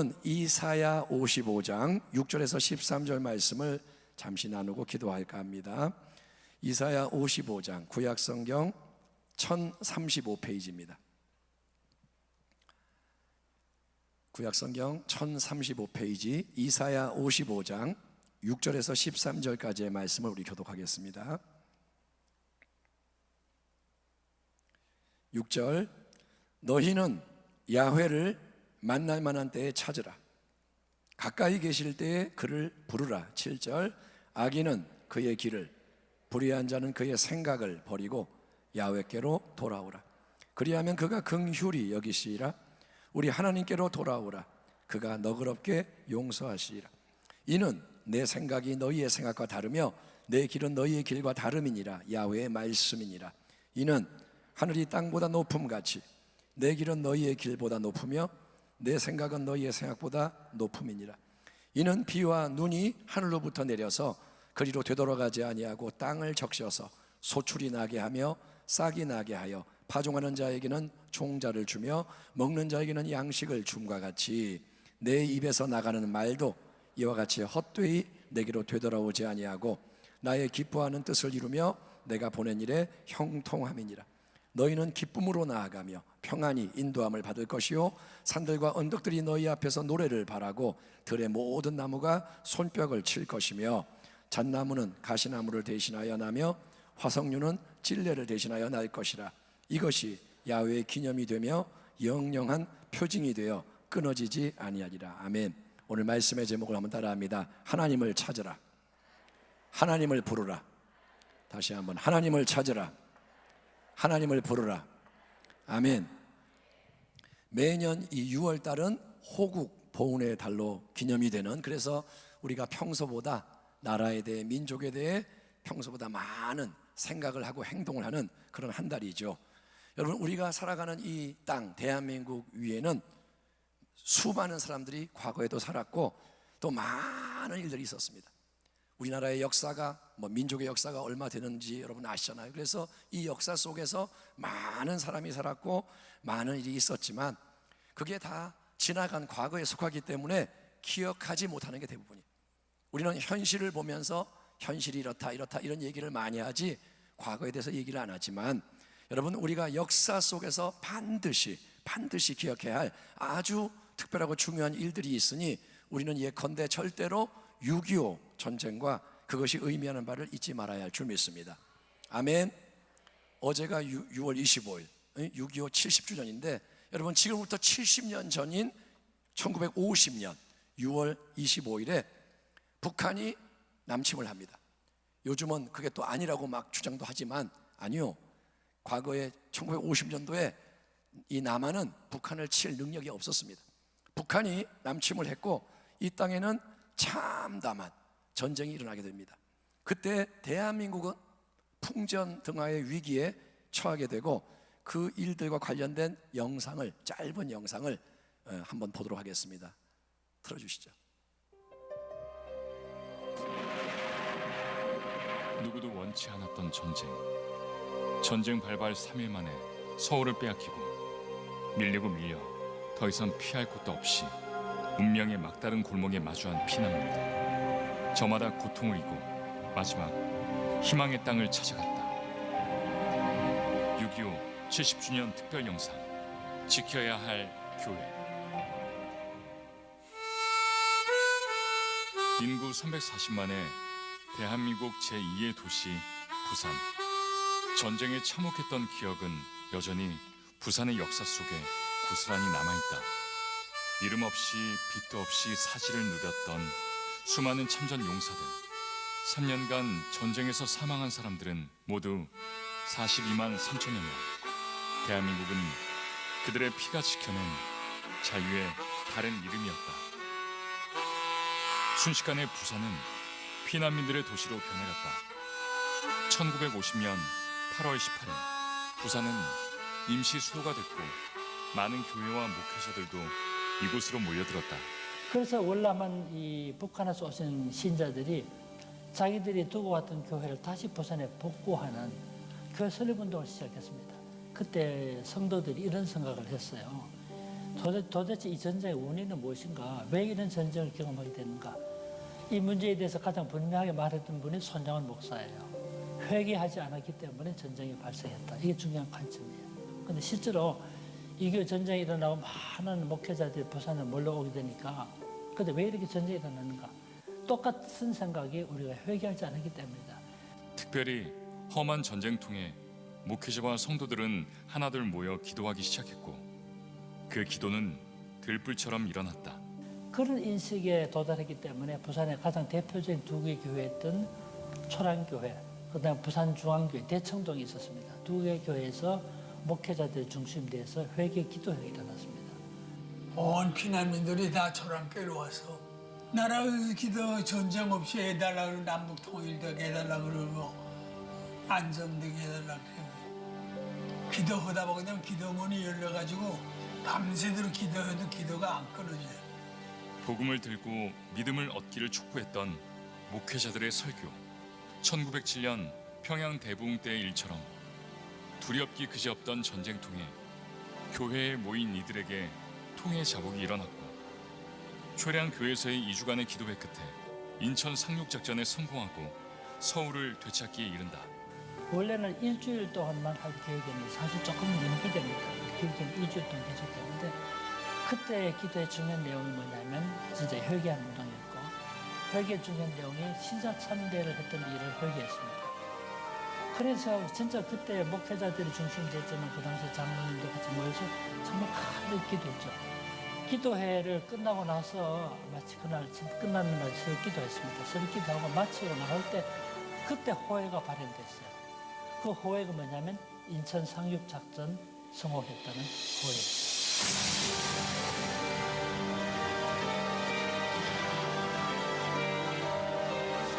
우리는 이사야 55장 6절에서 13절 말씀을 잠시 나누고 기도할까 합니다. 이사야 55장 구약성경 1035페이지입니다. 구약성경 1035페이지 이사야 55장 6절에서 13절까지의 말씀을 우리 교독하겠습니다. 6절 너희는 야훼를 만날 만한 때에 찾으라. 가까이 계실 때에 그를 부르라. 7절 악인은 그의 길을, 불의한 자는 그의 생각을 버리고 야훼께로 돌아오라. 그리하면 그가 긍휼히 여기시리라. 우리 하나님께로 돌아오라. 그가 너그럽게 용서하시리라. 이는 내 생각이 너희의 생각과 다르며 내 길은 너희의 길과 다름이니라. 야훼의 말씀이니라. 이는 하늘이 땅보다 높음같이 내 길은 너희의 길보다 높으며 내 생각은 너희의 생각보다 높음이니라. 이는 비와 눈이 하늘로부터 내려서 그리로 되돌아가지 아니하고 땅을 적셔서 소출이 나게 하며 싹이 나게 하여 파종하는 자에게는 종자를 주며 먹는 자에게는 양식을 줌과 같이 내 입에서 나가는 말도 이와 같이 헛되이 내게로 되돌아오지 아니하고 나의 기뻐하는 뜻을 이루며 내가 보낸 일에 형통함이니라. 너희는 기쁨으로 나아가며 평안히 인도함을 받을 것이요 산들과 언덕들이 너희 앞에서 노래를 바라고 들의 모든 나무가 손뼉을 칠 것이며 잣나무는 가시나무를 대신하여 나며 화석류는 찔레를 대신하여 날 것이라. 이것이 야훼의 기념이 되며 영영한 표징이 되어 끊어지지 아니하리라. 아멘. 오늘 말씀의 제목을 한번 따라합니다. 하나님을 찾으라. 하나님을 부르라. 다시 한번 하나님을 찾으라. 하나님을 부르라. 아멘. 매년 이 6월 달은 호국 보훈의 달로 기념이 되는, 그래서 우리가 평소보다 나라에 대해, 민족에 대해 평소보다 많은 생각을 하고 행동을 하는 그런 한 달이죠. 여러분, 우리가 살아가는 이 땅 대한민국 위에는 수많은 사람들이 과거에도 살았고 또 많은 일들이 있었습니다. 우리나라의 역사가 민족의 역사가 얼마 되는지 여러분 아시잖아요. 그래서 이 역사 속에서 많은 사람이 살았고 많은 일이 있었지만 그게 다 지나간 과거에 속하기 때문에 기억하지 못하는 게 대부분이에요. 우리는 현실을 보면서 현실이 이렇다 이런 얘기를 많이 하지 과거에 대해서 얘기를 안 하지만, 여러분, 우리가 역사 속에서 반드시 기억해야 할 아주 특별하고 중요한 일들이 있으니 우리는 예컨대 절대로 6.25 전쟁과 그것이 의미하는 바를 잊지 말아야 할 줄 믿습니다. 아멘. 어제가 6월 25일 6.25 70주년인데 여러분, 지금부터 70년 전인 1950년 6월 25일에 북한이 남침을 합니다. 요즘은 그게 또 아니라고 막 주장도 하지만 아니요, 과거에 1950년도에 이 남한은 북한을 칠 능력이 없었습니다. 북한이 남침을 했고 이 땅에는 참담한 전쟁이 일어나게 됩니다. 그때 대한민국은 풍전등화의 위기에 처하게 되고 그 일들과 관련된 영상을, 짧은 영상을 한번 보도록 하겠습니다. 틀어주시죠. 누구도 원치 않았던 전쟁 발발 3일 만에 서울을 빼앗기고 밀리고 밀려 더 이상 피할 곳도 없이 운명의 막다른 골목에 마주한 피난민들. 저마다 고통을 이고 마지막 희망의 땅을 찾아갔다. 6.25 70주년 특별 영상, 지켜야 할 교회. 인구 340만의 대한민국 제2의 도시 부산. 전쟁에 참혹했던 기억은 여전히 부산의 역사 속에 고스란히 남아있다. 이름 없이 빛도 없이 사지를 누렸던 수많은 참전 용사들. 3년간 전쟁에서 사망한 사람들은 모두 42만 3천여 명. 대한민국은 그들의 피가 지켜낸 자유의 다른 이름이었다. 순식간에 부산은 피난민들의 도시로 변해갔다. 1950년 8월 18일 부산은 임시 수도가 됐고 많은 교회와 목회자들도 이곳으로 몰려들었다. 그래서 월남한 이 북한에서 오신 신자들이 자기들이 두고 왔던 교회를 다시 부산에 복구하는 그 설립운동을 시작했습니다. 그때 성도들이 이런 생각을 했어요. 도대체 이 전쟁의 원인은 무엇인가? 왜 이런 전쟁을 경험하게 되는가? 이 문제에 대해서 가장 분명하게 말했던 분이 손장원 목사예요. 회개하지 않았기 때문에 전쟁이 발생했다. 이게 중요한 관점이에요. 그런데 실제로 이게 전쟁이 일어나고 많은 목회자들이 부산에 몰려오게 되니까 근데 왜 이렇게 전쟁이 일어나는가? 똑같은 생각이 우리가 회개하지 않았기 때문이다. 특별히 험한 전쟁통에 목회자와 성도들은 하나둘 모여 기도하기 시작했고 그 기도는 들불처럼 일어났다. 그런 인식에 도달했기 때문에 부산의 가장 대표적인 두 개의 교회였던 초량교회, 그다음 부산중앙교회, 대청동이 있었습니다. 두 개의 교회에서 목회자들 중심돼서 회개 기도회가 일어났습니다. 온 피난민들이 다 초랑교회로 와서 나라 기도 전쟁 없이 해달라 그러고 남북 통일되게 해달라 그러고 안정되게 해달라 그러고 기도하다 보면 기도문이 열려가지고 밤새도록 기도해도 기도가 안 끊어져요. 복음을 들고 믿음을 얻기를 촉구했던 목회자들의 설교. 1907년 평양 대부흥 때의 일처럼 두렵기 그지없던 전쟁통에 교회에 모인 이들에게 통의 자복이 일어났고 초량 교회에서의 2주간의 기도회 끝에 인천 상륙작전에 성공하고 서울을 되찾기에 이른다. 원래는 일주일 동안만 할 계획이었는데 사실 조금 연기됩니다. 길게는 일주일 동안 계속되는데 그때 기도의 중요한 내용이 뭐냐면 진짜 회개하는 운동이었고 회개 중요한 내용이 신사 참배를 했던 일을 회개했습니다. 그래서 진짜 그때 목회자들이 중심이 됐지만 그 당시 장로님도 같이 모여서 정말 큰 기도했죠. 기도회를 끝나고 나서 마치 그날 끝나는 날 새벽 기도했습니다. 새벽 기도하고 마치고 나올 때 그때 호회가 발현됐어요. 그 호회가 뭐냐면 인천 상륙작전 성공했다는 호회였어요.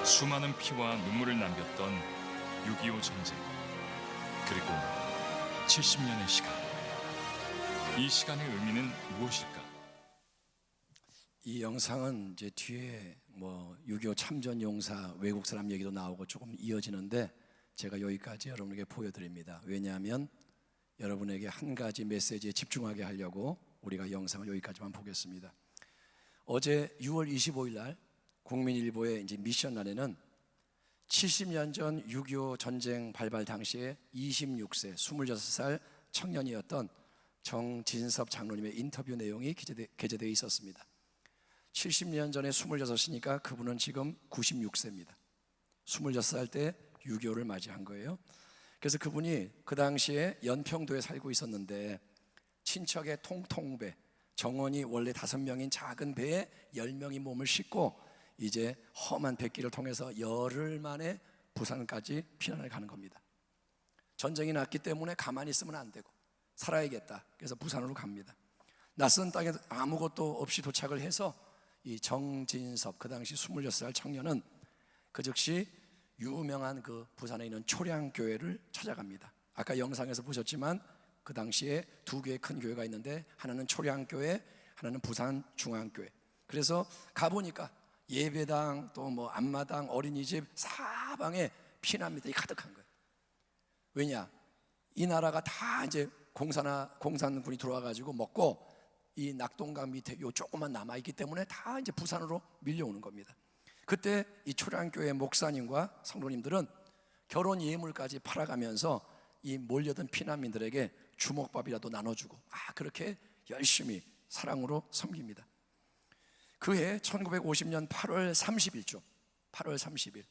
수많은 피와 눈물을 남겼던 6.25 전쟁 그리고 70년의 시간. 이 시간의 의미는 무엇일까? 이 영상은 이제 뒤에 뭐 6.25 참전 용사 외국 사람 얘기도 나오고 조금 이어지는데 제가 여기까지 여러분에게 보여드립니다. 왜냐하면 여러분에게 한 가지 메시지에 집중하게 하려고 우리가 영상을 여기까지만 보겠습니다. 어제 6월 25일 날 국민일보의 이제 미션란에는 70년 전 6.25 전쟁 발발 당시에 26세, 26살 청년이었던 정진섭 장로님의 인터뷰 내용이 게재되어 있었습니다. 70년 전에 26이니까 그분은 지금 96세입니다. 26살 때 6.25를 맞이한 거예요. 그래서 그분이 그 당시에 연평도에 살고 있었는데 친척의 통통배, 정원이 원래 5명인 작은 배에 10명이 몸을 싣고 이제 험한 백길을 통해서 열흘 만에 부산까지 피난을 가는 겁니다. 전쟁이 났기 때문에 가만히 있으면 안 되고 살아야겠다. 그래서 부산으로 갑니다. 낯선 땅에 아무것도 없이 도착을 해서 이 정진섭, 그 당시 26살 청년은 그 즉시 유명한 그 부산에 있는 초량교회를 찾아갑니다. 아까 영상에서 보셨지만 그 당시에 두 개의 큰 교회가 있는데 하나는 초량교회, 하나는 부산중앙교회. 그래서 가보니까 예배당 또 뭐 앞마당 어린이집 사방에 피난민들이 가득한 거예요. 왜냐? 이 나라가 다 이제 공산군이 들어와가지고 먹고 이 낙동강 밑에 요 조금만 남아있기 때문에 다 이제 부산으로 밀려오는 겁니다. 그때 이 초량교회 목사님과 성도님들은 결혼 예물까지 팔아가면서 이 몰려든 피난민들에게 주먹밥이라도 나눠주고 그렇게 열심히 사랑으로 섬깁니다. 그해 1950년 8월 30일죠. 8월 30일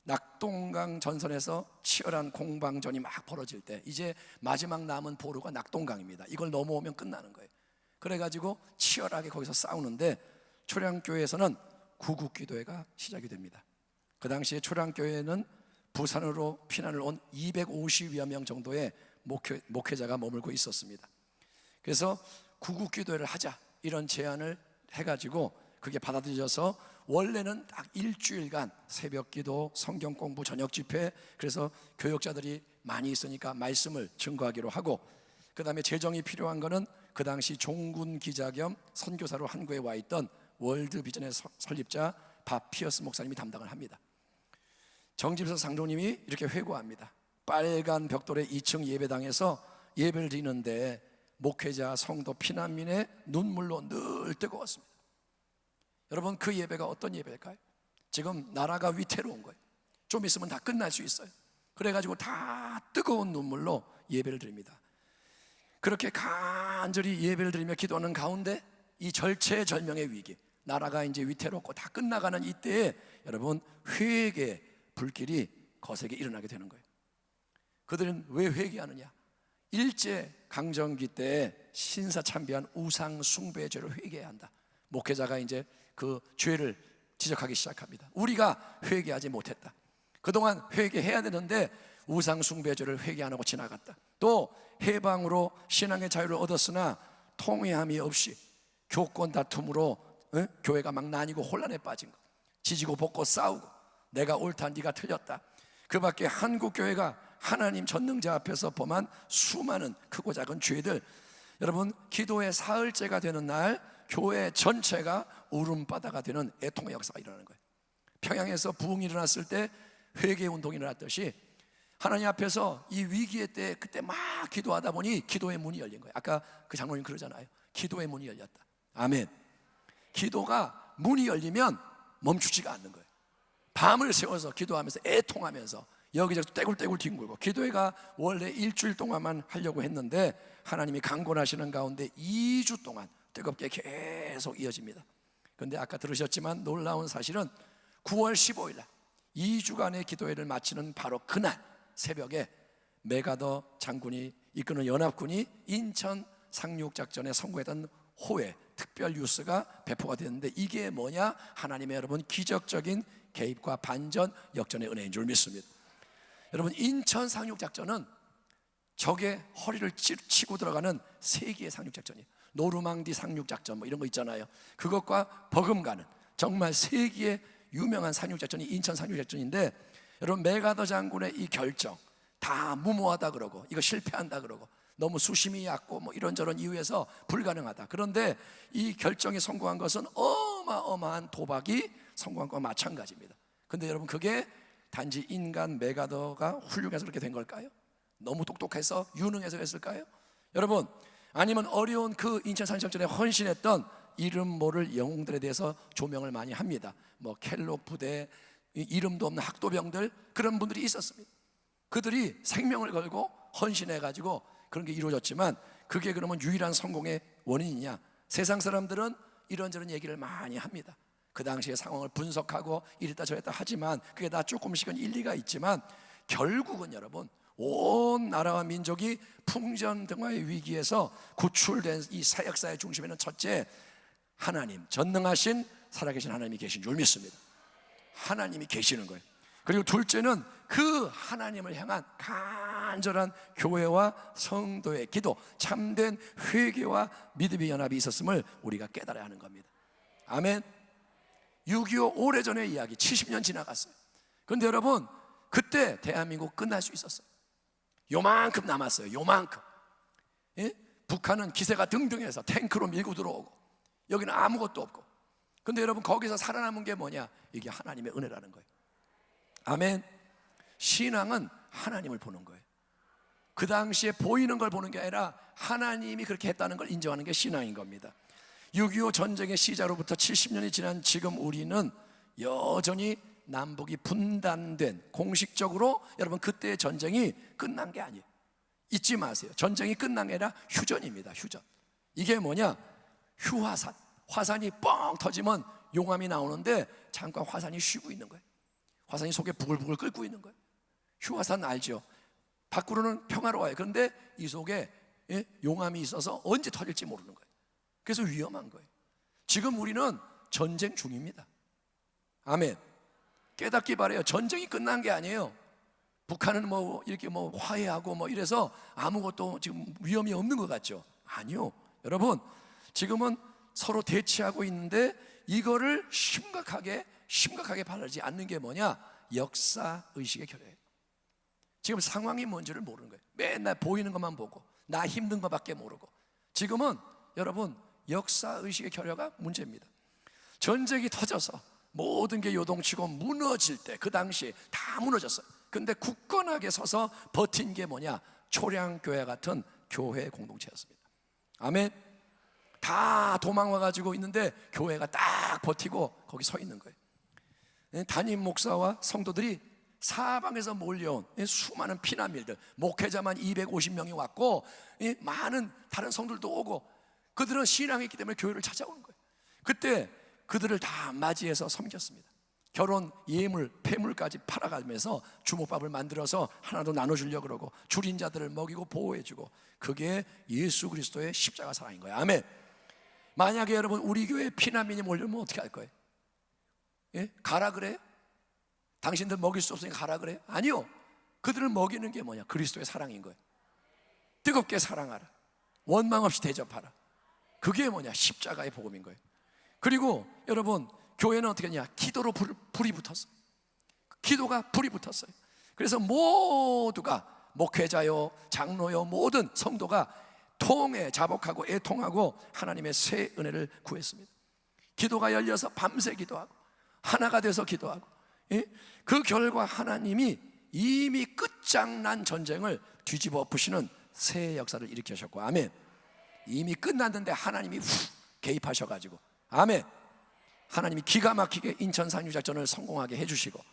낙동강 전선에서 치열한 공방전이 막 벌어질 때 이제 마지막 남은 보루가 낙동강입니다. 이걸 넘어오면 끝나는 거예요. 그래가지고 치열하게 거기서 싸우는데 초량교회에서는 구국기도회가 시작이 됩니다. 그 당시에 초량교회는 부산으로 피난을 온 250여 명 정도의 목회자가 머물고 있었습니다. 그래서 구국기도회를 하자 이런 제안을 해가지고 그게 받아들여져서 원래는 딱 일주일간 새벽기도, 성경공부, 저녁집회, 그래서 교역자들이 많이 있으니까 말씀을 증거하기로 하고, 그 다음에 재정이 필요한 거는 그 당시 종군 기자 겸 선교사로 한국에 와 있던 월드비전의 설립자 밥 피어스 목사님이 담당을 합니다. 정집서 장로님이 이렇게 회고합니다. 빨간 벽돌의 2층 예배당에서 예배를 드리는데 목회자, 성도, 피난민의 눈물로 늘 뜨거웠습니다. 여러분, 그 예배가 어떤 예배일까요? 지금 나라가 위태로운 거예요. 좀 있으면 다 끝날 수 있어요. 그래가지고 다 뜨거운 눈물로 예배를 드립니다. 그렇게 간절히 예배를 드리며 기도하는 가운데 이 절체절명의 위기, 나라가 이제 위태롭고 다 끝나가는 이때에 여러분, 회개의 불길이 거세게 일어나게 되는 거예요. 그들은 왜 회개하느냐? 일제 강점기 때 신사참배한 우상 숭배의 죄를 회개해야 한다. 목회자가 이제 그 죄를 지적하기 시작합니다. 우리가 회개하지 못했다. 그동안 회개해야 되는데 우상 숭배의 죄를 회개 안 하고 지나갔다. 또 해방으로 신앙의 자유를 얻었으나 통회함이 없이 교권 다툼으로 교회가 막 나뉘고 혼란에 빠진 것, 지지고 볶고 싸우고 내가 옳다 네가 틀렸다. 그 밖에 한국 교회가 하나님 전능자 앞에서 범한 수많은 크고 작은 죄들, 여러분, 기도의 사흘째가 되는 날 교회 전체가 울음바다가 되는 애통의 역사가 일어나는 거예요. 평양에서 부흥이 일어났을 때 회개 운동이 일어났듯이 하나님 앞에서 이 위기의 때 그때 막 기도하다 보니 기도의 문이 열린 거예요. 아까 그 장로님 그러잖아요. 기도의 문이 열렸다. 아멘. 기도가 문이 열리면 멈추지가 않는 거예요. 밤을 새워서 기도하면서 애통하면서 여기저기 떼굴떼굴 뒹굴고, 기도회가 원래 일주일 동안만 하려고 했는데 하나님이 강권하시는 가운데 2주 동안 뜨겁게 계속 이어집니다. 그런데 아까 들으셨지만 놀라운 사실은 9월 15일 날 2주간의 기도회를 마치는 바로 그날 새벽에 메가더 장군이 이끄는 연합군이 인천 상륙작전에 성공했던 호회 특별 뉴스가 배포가 됐는데, 이게 뭐냐? 하나님의 여러분 기적적인 개입과 반전 역전의 은혜인 줄 믿습니다. 여러분, 인천 상륙작전은 적의 허리를 치고 들어가는 세기의 상륙작전이에요. 노르망디 상륙작전 뭐 이런 거 있잖아요. 그것과 버금가는 정말 세기의 유명한 상륙작전이 인천 상륙작전인데, 여러분, 메가더 장군의 이 결정, 다 무모하다 그러고 이거 실패한다 그러고 너무 수심이 얕고 뭐 이런저런 이유에서 불가능하다. 그런데 이 결정이 성공한 것은 어마어마한 도박이 성공한 것과 마찬가지입니다. 근데 여러분, 그게 단지 인간 메가더가 훌륭해서 그렇게 된 걸까요? 너무 똑똑해서 유능해서 했을까요? 여러분, 아니면 어려운 그 인천 상륙작전에 헌신했던 이름 모를 영웅들에 대해서 조명을 많이 합니다. 뭐 켈록 부대, 이름도 없는 학도병들, 그런 분들이 있었습니다. 그들이 생명을 걸고 헌신해가지고 그런 게 이루어졌지만, 그게 그러면 유일한 성공의 원인이냐? 세상 사람들은 이런저런 얘기를 많이 합니다. 그 당시의 상황을 분석하고 이랬다 저랬다 하지만 그게 다 조금씩은 일리가 있지만, 결국은 여러분, 온 나라와 민족이 풍전등화의 위기에서 구출된 이 사역사의 중심에는 첫째, 하나님, 전능하신 살아계신 하나님이 계신 줄 믿습니다. 하나님이 계시는 거예요. 그리고 둘째는 그 하나님을 향한 간절한 교회와 성도의 기도, 참된 회개와 믿음의 연합이 있었음을 우리가 깨달아야 하는 겁니다. 아멘. 6.25 오래전의 이야기, 70년 지나갔어요. 그런데 여러분, 그때 대한민국 끝날 수 있었어요. 요만큼 남았어요. 요만큼. 예? 북한은 기세가 등등해서 탱크로 밀고 들어오고, 여기는 아무것도 없고. 근데 여러분, 거기서 살아남은 게 뭐냐? 이게 하나님의 은혜라는 거예요. 아멘. 신앙은 하나님을 보는 거예요. 그 당시에 보이는 걸 보는 게 아니라 하나님이 그렇게 했다는 걸 인정하는 게 신앙인 겁니다. 6.25 전쟁의 시작으로부터 70년이 지난 지금 우리는 여전히 남북이 분단된, 공식적으로 여러분 그때의 전쟁이 끝난 게 아니에요. 잊지 마세요. 전쟁이 끝난 게 아니라 휴전입니다. 휴전. 이게 뭐냐? 휴화산. 화산이 뻥 터지면 용암이 나오는데 잠깐 화산이 쉬고 있는 거예요. 화산이 속에 부글부글 끓고 있는 거예요. 휴화산 알죠? 밖으로는 평화로워요. 그런데 이 속에 용암이 있어서 언제 터질지 모르는 거예요. 그래서 위험한 거예요. 지금 우리는 전쟁 중입니다. 아멘. 깨닫기 바라요. 전쟁이 끝난 게 아니에요. 북한은 뭐 이렇게 뭐 화해하고 뭐 이래서 아무것도 지금 위험이 없는 것 같죠? 아니요. 여러분, 지금은 서로 대치하고 있는데 이거를 심각하게 바라지 않는 게 뭐냐? 역사 의식의 결여예요. 지금 상황이 뭔지를 모르는 거예요. 맨날 보이는 것만 보고 나 힘든 것밖에 모르고. 지금은 여러분, 역사 의식의 결여가 문제입니다. 전쟁이 터져서 모든 게 요동치고 무너질 때, 그 당시에 다 무너졌어요. 근데 굳건하게 서서 버틴 게 뭐냐? 초량교회 같은 교회 공동체였습니다. 아멘. 다 도망와가지고 있는데 교회가 딱 버티고 거기 서 있는 거예요. 담임 목사와 성도들이 사방에서 몰려온 수많은 피난민들, 목회자만 250명이 왔고 많은 다른 성들도 오고, 그들은 신앙이 있기 때문에 교회를 찾아오는 거예요. 그때 그들을 다 맞이해서 섬겼습니다. 결혼 예물, 폐물까지 팔아가면서 주먹밥을 만들어서 하나도 나눠주려고 그러고, 줄인 자들을 먹이고 보호해주고, 그게 예수 그리스도의 십자가 사랑인 거예요. 아멘. 만약에 여러분 우리 교회에 피난민이 몰려오면 어떻게 할 거예요? 예? 가라 그래요? 당신들 먹일 수 없으니 가라 그래요? 아니요. 그들을 먹이는 게 뭐냐? 그리스도의 사랑인 거예요. 뜨겁게 사랑하라, 원망 없이 대접하라. 그게 뭐냐? 십자가의 복음인 거예요. 그리고 여러분, 교회는 어떻게 하냐? 기도로 불이 붙었어요. 기도가 불이 붙었어요. 그래서 모두가, 목회자요, 장로요, 모든 성도가 통해 자복하고 애통하고 하나님의 새 은혜를 구했습니다. 기도가 열려서 밤새 기도하고 하나가 돼서 기도하고, 그 결과 하나님이 이미 끝장난 전쟁을 뒤집어 엎으시는 새 역사를 일으키셨고, 아멘. 이미 끝났는데 하나님이 훅 개입하셔가지고, 아멘. 하나님이 기가 막히게 인천 상륙작전을 성공하게 해주시고,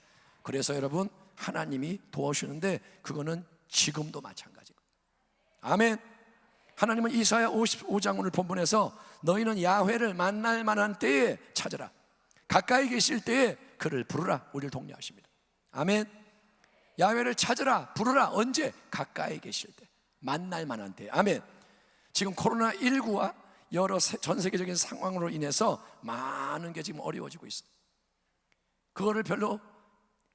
그래서 여러분 하나님이 도와주시는데 그거는 지금도 마찬가지고, 아멘. 하나님은 이사야 55장 오늘 본문에서 너희는 야훼를 만날 만한 때에 찾으라, 가까이 계실 때에 그를 부르라, 우리를 독려하십니다. 아멘. 야훼를 찾으라, 부르라. 언제? 가까이 계실 때, 만날 만한 때. 아멘. 지금 코로나19와 여러 전 세계적인 상황으로 인해서 많은 게 지금 어려워지고 있어요. 그거를 별로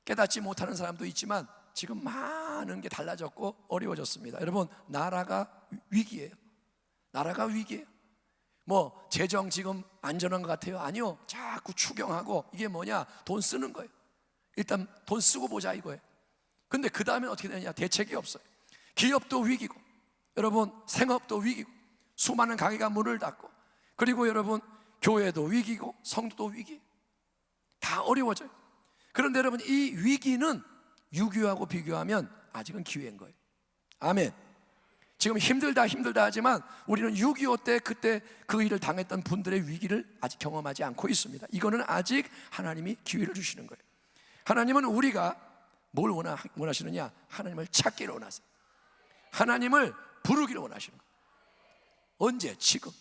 깨닫지 못하는 사람도 있지만 지금 많은 게 달라졌고 어려워졌습니다. 여러분, 나라가 위기예요. 나라가 위기예요. 뭐 재정 지금 안전한 것 같아요? 아니요. 자꾸 추경하고, 이게 뭐냐? 돈 쓰는 거예요. 일단 돈 쓰고 보자 이거예요. 근데 그 다음에 어떻게 되냐? 대책이 없어요. 기업도 위기고, 여러분 생업도 위기고, 수많은 가게가 문을 닫고, 그리고 여러분 교회도 위기고 성도도 위기, 다 어려워져요. 그런데 여러분, 이 위기는 6.25하고 비교하면 아직은 기회인 거예요. 아멘. 지금 힘들다 하지만 우리는 6.25 때 그때 그 일을 당했던 분들의 위기를 아직 경험하지 않고 있습니다. 이거는 아직 하나님이 기회를 주시는 거예요. 하나님은 우리가 뭘 원하시느냐? 하나님을 찾기를 원하세요. 하나님을 부르기를 원하시는 거예요. 언제? 지금.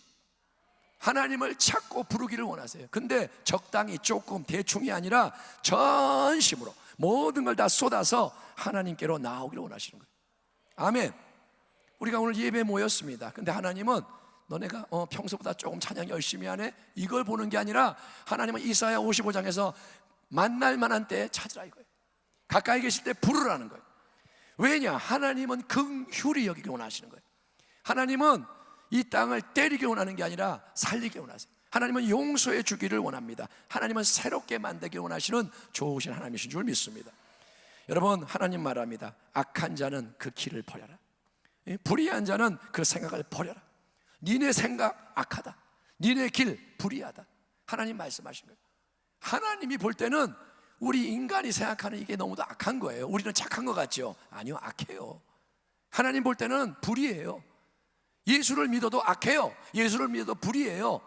하나님을 찾고 부르기를 원하세요. 근데 적당히, 조금, 대충이 아니라 전심으로 모든 걸 다 쏟아서 하나님께로 나오기를 원하시는 거예요. 아멘. 우리가 오늘 예배에 모였습니다. 근데 하나님은 너네가 평소보다 조금 찬양 열심히 하네, 이걸 보는 게 아니라 하나님은 이사야 55장에서 만날 만한 때에 찾으라 이거예요. 가까이 계실 때 부르라는 거예요. 왜냐? 하나님은 긍휼히 여기기 원하시는 거예요. 하나님은 이 땅을 때리기 원하는 게 아니라 살리기 원하세요. 하나님은 용서해 주기를 원합니다. 하나님은 새롭게 만들기 원하시는 좋으신 하나님이신 줄 믿습니다. 여러분, 하나님 말합니다. 악한 자는 그 길을 버려라, 불의한 자는 그 생각을 버려라. 니네 생각 악하다, 니네 길 불의하다. 하나님 말씀하신 거예요. 하나님이 볼 때는 우리 인간이 생각하는 이게 너무도 악한 거예요. 우리는 착한 것 같죠? 아니요, 악해요. 하나님 볼 때는 불의해요. 예수를 믿어도 악해요. 예수를 믿어도 불의해요.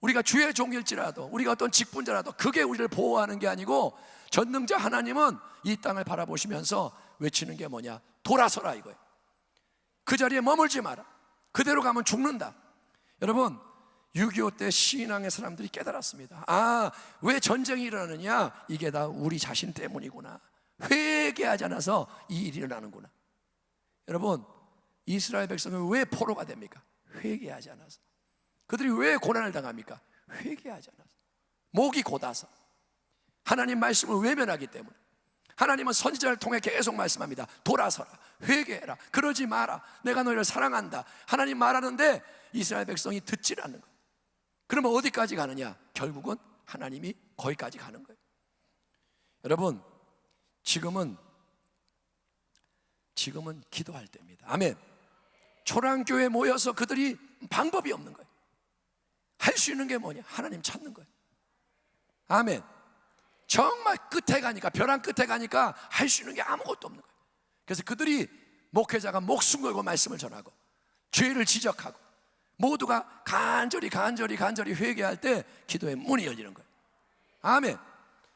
우리가 주의 종일지라도, 우리가 어떤 직분자라도 그게 우리를 보호하는 게 아니고, 전능자 하나님은 이 땅을 바라보시면서 외치는 게 뭐냐? 돌아서라 이거예요. 그 자리에 머물지 마라. 그대로 가면 죽는다. 여러분, 6.25 때 신앙의 사람들이 깨달았습니다. 아, 왜 전쟁이 일어나느냐? 이게 다 우리 자신 때문이구나. 회개하지 않아서 이 일이 일어나는구나. 여러분, 이스라엘 백성은 왜 포로가 됩니까? 회개하지 않아서. 그들이 왜 고난을 당합니까? 회개하지 않아서. 목이 곧아서. 하나님 말씀을 외면하기 때문에. 하나님은 선지자를 통해 계속 말씀합니다. 돌아서라, 회개해라, 그러지 마라, 내가 너희를 사랑한다. 하나님 말하는데 이스라엘 백성이 듣질 않는 거예요. 그러면 어디까지 가느냐? 결국은 하나님이 거기까지 가는 거예요. 여러분, 지금은 기도할 때입니다. 아멘. 초랑교회에 모여서 그들이 방법이 없는 거예요. 할 수 있는 게 뭐냐? 하나님 찾는 거예요. 아멘. 정말 끝에 가니까, 벼랑 끝에 가니까 할 수 있는 게 아무것도 없는 거예요. 그래서 그들이, 목회자가 목숨 걸고 말씀을 전하고, 죄를 지적하고, 모두가 간절히 회개할 때 기도의 문이 열리는 거예요. 아멘.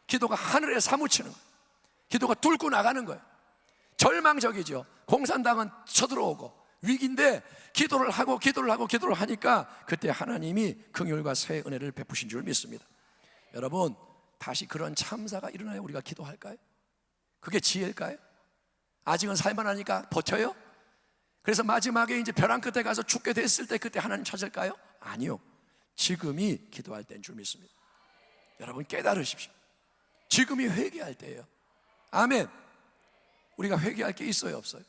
기도가 하늘에 사무치는 거예요. 기도가 뚫고 나가는 거예요. 절망적이죠. 공산당은 쳐들어오고 위기인데 기도를 하니까 그때 하나님이 긍휼과 새 은혜를 베푸신 줄 믿습니다. 여러분, 다시 그런 참사가 일어나야 우리가 기도할까요? 그게 지혜일까요? 아직은 살만하니까 버텨요? 그래서 마지막에 이제 벼랑 끝에 가서 죽게 됐을 때 그때 하나님 찾을까요? 아니요. 지금이 기도할 때인 줄 믿습니다. 여러분, 깨달으십시오. 지금이 회개할 때예요. 아멘. 우리가 회개할 게 있어요, 없어요?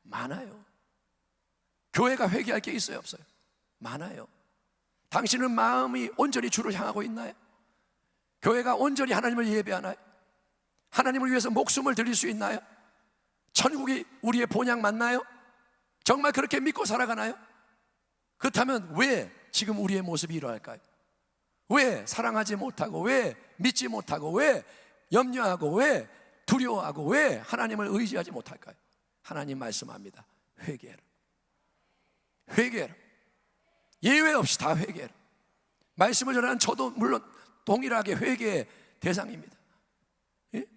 많아요. 교회가 회개할 게 있어요, 없어요? 많아요. 당신은 마음이 온전히 주를 향하고 있나요? 교회가 온전히 하나님을 예배하나요? 하나님을 위해서 목숨을 드릴 수 있나요? 천국이 우리의 본향 맞나요? 정말 그렇게 믿고 살아가나요? 그렇다면 왜 지금 우리의 모습이 이러할까요? 왜 사랑하지 못하고, 왜 믿지 못하고, 왜 염려하고, 왜 두려워하고, 왜 하나님을 의지하지 못할까요? 하나님 말씀합니다. 회개해라. 회개해라. 예외 없이 다 회개해라. 말씀을 전하는 저도 물론 동일하게 회개의 대상입니다.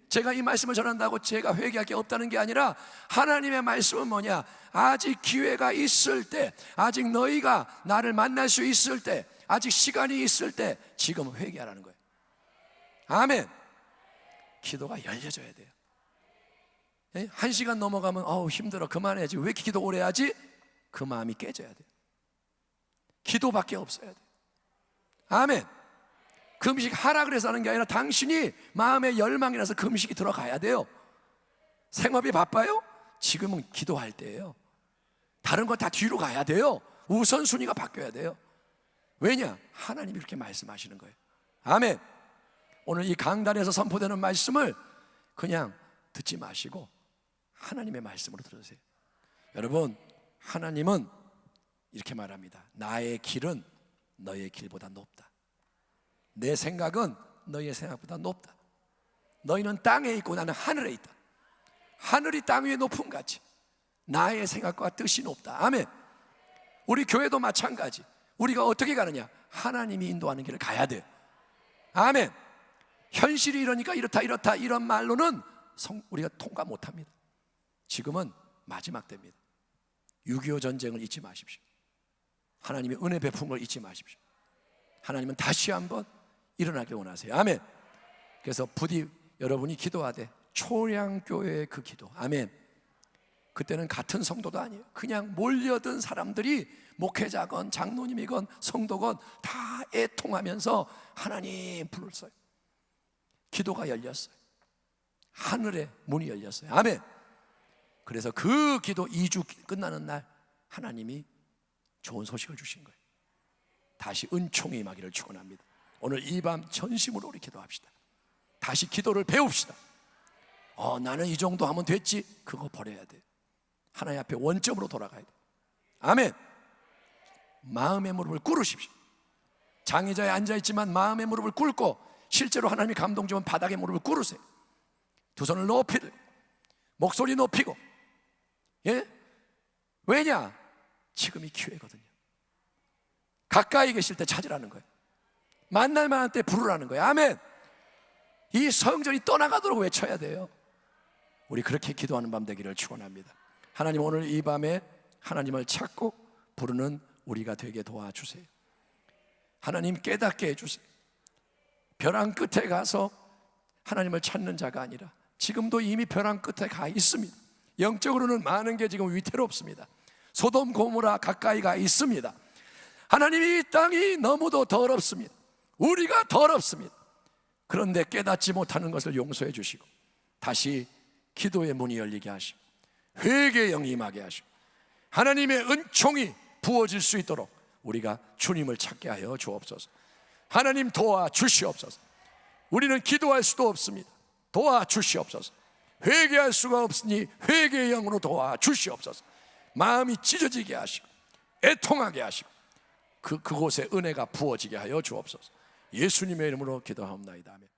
제가 이 말씀을 전한다고 제가 회개할 게 없다는 게 아니라 하나님의 말씀은 뭐냐? 아직 기회가 있을 때, 아직 너희가 나를 만날 수 있을 때, 아직 시간이 있을 때 지금 회개하라는 거예요. 아멘. 기도가 열려져야 돼요. 1시간 넘어가면 힘들어, 그만해야지. 왜 기도 오래 하지? 그 마음이 깨져야 돼요. 기도밖에 없어야 돼요. 아멘. 금식 하라 그래서 하는 게 아니라 당신이 마음에 열망이 나서 금식이 들어가야 돼요. 생업이 바빠요? 지금은 기도할 때예요. 다른 거 다 뒤로 가야 돼요. 우선순위가 바뀌어야 돼요. 왜냐? 하나님이 그렇게 말씀하시는 거예요. 아멘. 오늘 이 강단에서 선포되는 말씀을 그냥 듣지 마시고 하나님의 말씀으로 들으세요. 여러분, 하나님은 이렇게 말합니다. 나의 길은 너의 길보다 높다. 내 생각은 너의 생각보다 높다. 너희는 땅에 있고 나는 하늘에 있다. 하늘이 땅 위에 높음 같이 나의 생각과 뜻이 높다. 아멘. 우리 교회도 마찬가지. 우리가 어떻게 가느냐? 하나님이 인도하는 길을 가야 돼요. 아멘. 현실이 이러니까 이렇다 이런 말로는 우리가 통과 못합니다. 지금은 마지막 때입니다. 6.25 전쟁을 잊지 마십시오. 하나님의 은혜 베푼 걸 잊지 마십시오. 하나님은 다시 한번 일어나길 원하세요. 아멘. 그래서 부디 여러분이 기도하되 초량교회의 그 기도. 아멘. 그때는 같은 성도도 아니에요. 그냥 몰려든 사람들이 목회자건 장로님이건 성도건 다 애통하면서 하나님 불렀어요. 기도가 열렸어요. 하늘의 문이 열렸어요. 아멘. 그래서 그 기도 2주 끝나는 날 하나님이 좋은 소식을 주신 거예요. 다시 은총이 임하기를 축원합니다. 오늘 이 밤 전심으로 우리 기도합시다. 다시 기도를 배웁시다. 나는 이 정도 하면 됐지. 그거 버려야 돼. 하나님 앞에 원점으로 돌아가야 돼. 아멘. 마음의 무릎을 꿇으십시오. 장의자에 앉아있지만 마음의 무릎을 꿇고 실제로 하나님이 감동 주면 바닥에 무릎을 꿇으세요. 두 손을 높이 들고 목소리 높이고. 예? 왜냐? 지금이 기회거든요. 가까이 계실 때 찾으라는 거예요. 만날 만한 때 부르라는 거예요. 아멘. 이 성전이 떠나가도록 외쳐야 돼요. 우리 그렇게 기도하는 밤 되기를 축원합니다. 하나님, 오늘 이 밤에 하나님을 찾고 부르는 우리가 되게 도와주세요. 하나님, 깨닫게 해주세요. 벼랑 끝에 가서 하나님을 찾는 자가 아니라 지금도 이미 벼랑 끝에 가 있습니다. 영적으로는 많은 게 지금 위태롭습니다. 소돔 고모라 가까이 가 있습니다. 하나님, 이 땅이 너무도 더럽습니다. 우리가 더럽습니다. 그런데 깨닫지 못하는 것을 용서해 주시고 다시 기도의 문이 열리게 하시고 회개의 영이 임하게 하시고 하나님의 은총이 부어질 수 있도록 우리가 주님을 찾게 하여 주옵소서. 하나님, 도와주시옵소서. 우리는 기도할 수도 없습니다. 도와주시옵소서. 회개할 수가 없으니 회개의 영으로 도와주시옵소서. 마음이 찢어지게 하시고 애통하게 하시고 그곳에 은혜가 부어지게 하여 주옵소서. 예수님의 이름으로 기도하옵나이다. 아멘.